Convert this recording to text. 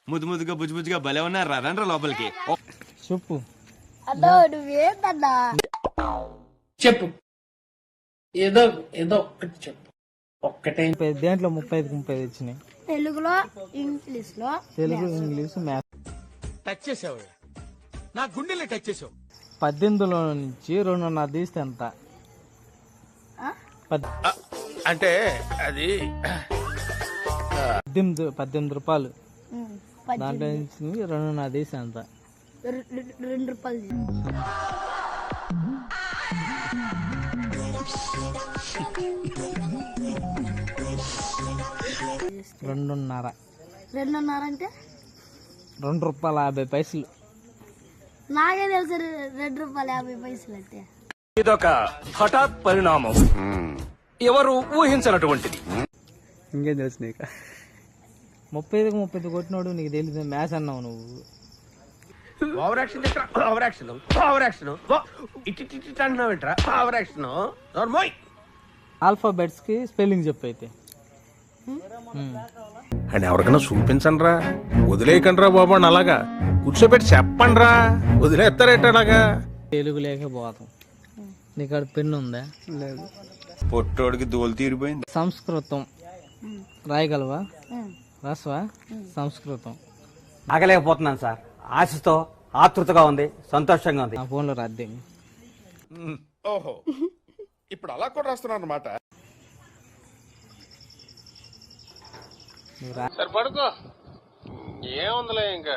ముద్దు ముద్దుగా బుజ్జు బుజ్జుగా భలే ఉన్నారు రండ్రా లోపలికి. చెప్పు. అదో నువ్వేందన్నా చెప్పు, ఏదో ఏదో ఒక్కటి చెప్పు. ఒక్కటే. దేంట్లో 35 వచ్చినాయి? తెలుగులో, ఇంగ్లీష్ లో. Telugu, English, maths. టచ్ చేసావు, నా గుండెల్ని టచ్ చేసావు. 18లో నుంచి 2.5 తీస్తే ఎంత? అంటే అది 18 రూపాయలు. దాంట్లో నుంచి 2.5 తీస్తే ఎంత? 2 రూపాయలు. 2.5. 2.5 అంటే ₹2.50. నాకే తెలుసు 2 రూపాయలు 50 పైసలు అంటే. ఇదొక హఠాత్ పరిణామం, ఎవరు ఊహించినటువంటిది. ఇంకేం తెలుసు నీకు? 35 కొట్టినోడు నీకు తెలియదు, మ్యాథ్స్ అన్నావు నువ్వు. Over action over action over action ఇటు అంటున్నావేంట్రా? ఓవర్ యాక్షన్ నోర్మోయ్. ఆల్ఫాబెట్స్ కి స్పెల్లింగ్ చెప్పు అయితే. అని ఎవరికైనా చూపించండి రా, వదిలేయకండి రా బాబు అని అలాగా కూర్చోబెట్టి చెప్పండి రా, వదిలేస్తారేట అలాగా. తెలుగు లేకపోతాం. నీకు అక్కడ పెన్ను ఉందా? లేదు. పొట్టోడికి దోలు తీరిపోయింది. సంస్కృతం రాయగలవా? రాసవా? సంస్కృతం ఆగలేకపోతున్నాను సార్. ఆశతో ఆతృతగా ఉంది, సంతోషంగా ఉంది. నా ఫోన్లో రాద్దే. ఓహో, ఇప్పుడు అలా కూడా రాస్తున్నారు అన్నమాట. నువ్వు రా. సరే పడుకో, ఏముందిలే ఇంకా.